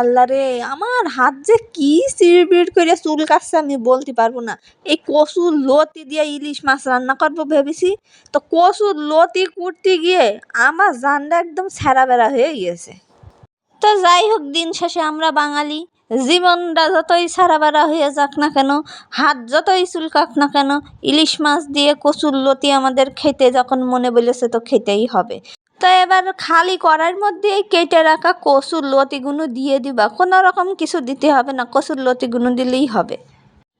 আল্লাহ রে, আমার হাত যে কি চিড়বিড় করে চুলকাচ্ছে আমি বলতে পারবো না। এই কচুর লতি দিয়ে ইলিশ মাছ রান্না করবো ভেবেছি, তো কচুর লতি কুটতে গিয়ে আমার জানটা একদম ছেঁড়া বেড়া হয়ে গিয়েছে। তো যাই হোক, দিন শেষে আমরা বাঙালি, জীবনটা যতই ছাড়া বেড়া হয়ে যাক না কেন, হাত যতই চুলকাক না কেন, ইলিশ মাছ দিয়ে কচুর লতি আমাদের খেতে যখন মনে বলেছে তো খেতেই হবে। তো এবার খালি কড়াইয়ের মধ্যে এই কেটে রাখা কচুর লতিগুলো দিয়ে দিবা, কোনো রকম কিছু দিতে হবে না, কচুর লতিগুলো দিলেই হবে।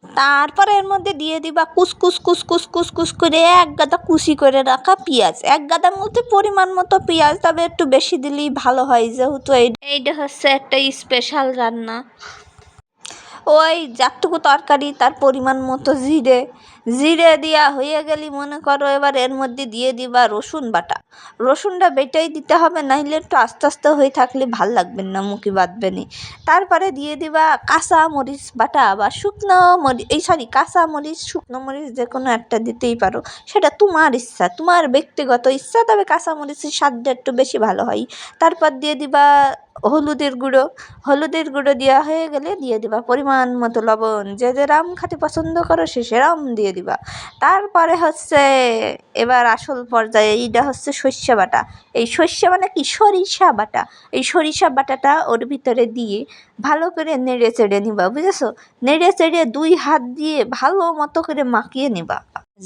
তারপরে এর মধ্যে দিয়ে দিবা কুসকুস কুসকুস কুসকুস করে এক গাদা কুচি করে রাখা পেঁয়াজ, এক গাদার মধ্যে পরিমাণ মতো পেঁয়াজ, তবে একটু বেশি দিলেই ভালো হয়, যেহেতু এইটা হচ্ছে একটা স্পেশাল রান্না। ওই যতটুকু তরকারি তার পরিমাণ মতো জিরে, জিরে দেওয়া হয়ে গেলে মনে করো এবার এর মধ্যে দিয়ে দিবা রসুন বাটা। রসুনটা বেটেই দিতে হবে, নাহলে একটু আস্তে আস্তে হয়ে থাকলে ভাল লাগবে না, মুখে বাঁধবে না। তারপরে দিয়ে দিবা কাঁচা মরিচ বাটা বা শুকনো মরিচ, কাঁচা মরিচ শুকনো মরিচ যে কোনো একটা দিতেই পারো, সেটা তোমার ইচ্ছা, তোমার ব্যক্তিগত ইচ্ছা, তবে কাঁচা মরিচের স্বাদটা একটু বেশি ভালো হয়। তারপর দিয়ে দিবা হলুদের গুঁড়ো, হলুদের গুঁড়ো দেওয়া হয়ে গেলে দিয়ে দিবা পরিমাণ মতো লবণ, যে যেরম খেতে পছন্দ করো সে সেরম দিয়ে দিবা। তারপরে হচ্ছে এবার আসল পর্যায়ে, এইটা হচ্ছে সর্ষে বাটা। এই সর্ষে মানে কি, সরিষা বাটা। এই সরিষা বাটাটা ওর ভিতরে দিয়ে ভালো করে নেড়ে চেড়ে নিবা, বুঝেছো? নেড়ে চেড়ে দুই হাত দিয়ে ভালো মতো করে মাখিয়ে নিবা।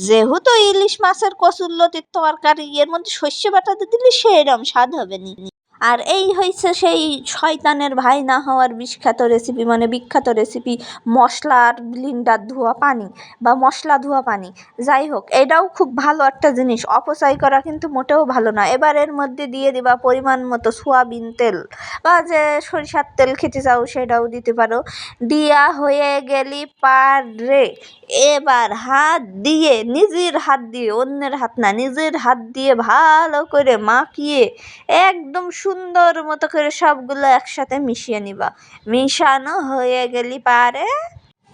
যেহেতু ইলিশ মাছের কচুরলতির তরকারি, এর মধ্যে সর্ষে বাটাতে দিলে সেরম স্বাদ হবে নি। আর এই হয়েছে সেই শয়তানের ভাই না হওয়ার বিখ্যাত রেসিপি, মানে বিখ্যাত রেসিপি, মশলার ব্লিন্ডার ধোয়া পানি বা মশলা ধোয়া পানি। যাই হোক, এটাও খুব ভালো একটা জিনিস, অপচয় করা কিন্তু মোটেও ভালো না। এবার এর মধ্যে দিয়ে দিবা পরিমাণ মতো সয়াবিন তেল, বা যে সরিষার তেল খেতে চাও সেটাও দিতে পারো। দিয়া হয়ে গেলি পারে এবার হাত দিয়ে, নিজের হাত দিয়ে, অন্যের হাত না, নিজের হাত দিয়ে ভালো করে মাখিয়ে একদম সুন্দর মতো করে সবগুলো একসাথে মিশিয়ে নিবা। মিশানো হয়ে গেলি পারে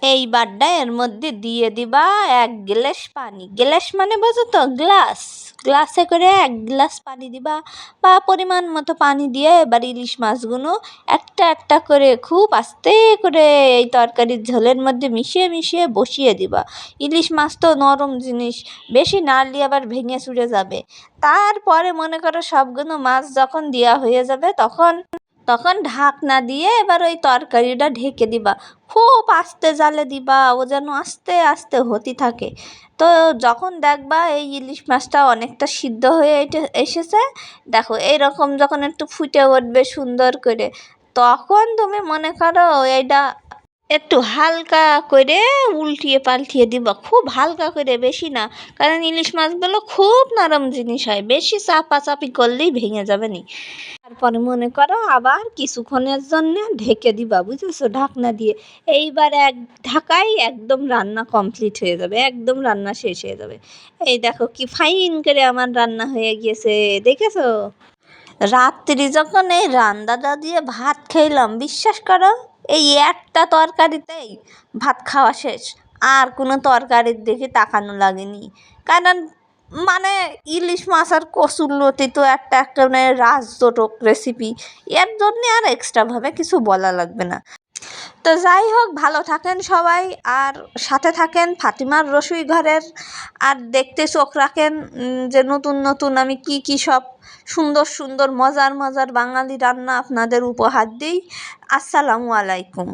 এইবারটা এর মধ্যে দিয়ে দিবা 1 গ্লাস পানি। গ্লাস মানে বোঝো তো, গ্লাস, গ্লাসে করে 1 গ্লাস পানি দিবা, বা পরিমাণ মতো পানি দিয়ে এবার ইলিশ মাছগুলো একটা একটা করে খুব আস্তে করে এই তরকারির ঝোলের মধ্যে মিশিয়ে মিশিয়ে বসিয়ে দিবা। ইলিশ মাছ তো নরম জিনিস, বেশি নাড়লে আবার ভেঙে চুরে যাবে। তারপরে মনে করো সবগুলো মাছ যখন দেওয়া হয়ে যাবে, তখন তখন ঢাকনা দিয়ে এবার ওই তরকারিটা ঢেকে দিবা। খুব আস্তে জালে দিবা, ও যেন আস্তে আস্তে হতে থাকে। তো যখন দেখবা এই ইলিশ মাছটা অনেকটা সিদ্ধ হয়ে এসেছে, দেখো এইরকম যখন একটু ফুটে উঠবে সুন্দর করে, তখন তুমি মনে করো এইটা একটু হালকা করে উল্টিয়ে পাল্টিয়ে দিবা, খুব হালকা করে, বেশি না, কারণ ইলিশ মাছগুলো খুব নরম জিনিস হয়, বেশি চাপাচাপি করলেই ভেঙে যাবে নি। তারপরে মনে করো আবার কিছুক্ষণের জন্য ঢেকে দিবা, বুঝেছো, ঢাকনা দিয়ে। এইবার এক ঢাকাই একদম রান্না কমপ্লিট হয়ে যাবে, একদম রান্না শেষ হয়ে যাবে। এই দেখো কি ফাইন করে আমার রান্না হয়ে গিয়েছে, দেখেছো? রাত্রি যখন এই রান্নাটা দিয়ে ভাত খেলাম, বিশ্বাস করো এই একটা তরকারিতেই ভাত খাওয়া শেষ, আর কোনো তরকারির দিকে তাকানো লাগেনি। কারণ মানে ইলিশ মাছ আর কচুরলতি তো একটা একটা মানে রাজজনক রেসিপি, এর জন্যে আর এক্সট্রাভাবে কিছু বলা লাগবে না। তো যাই হোক, ভালো থাকেন সবাই, আর সাথে থাকেন ফাতিমার রসুই ঘরের, আর দেখতে চোখ রাখেন যে নতুন নতুন আমি কি কি সব সুন্দর সুন্দর মজার মজার বাঙালি রান্না আপনাদের উপহার দিই। আসসালামু আলাইকুম।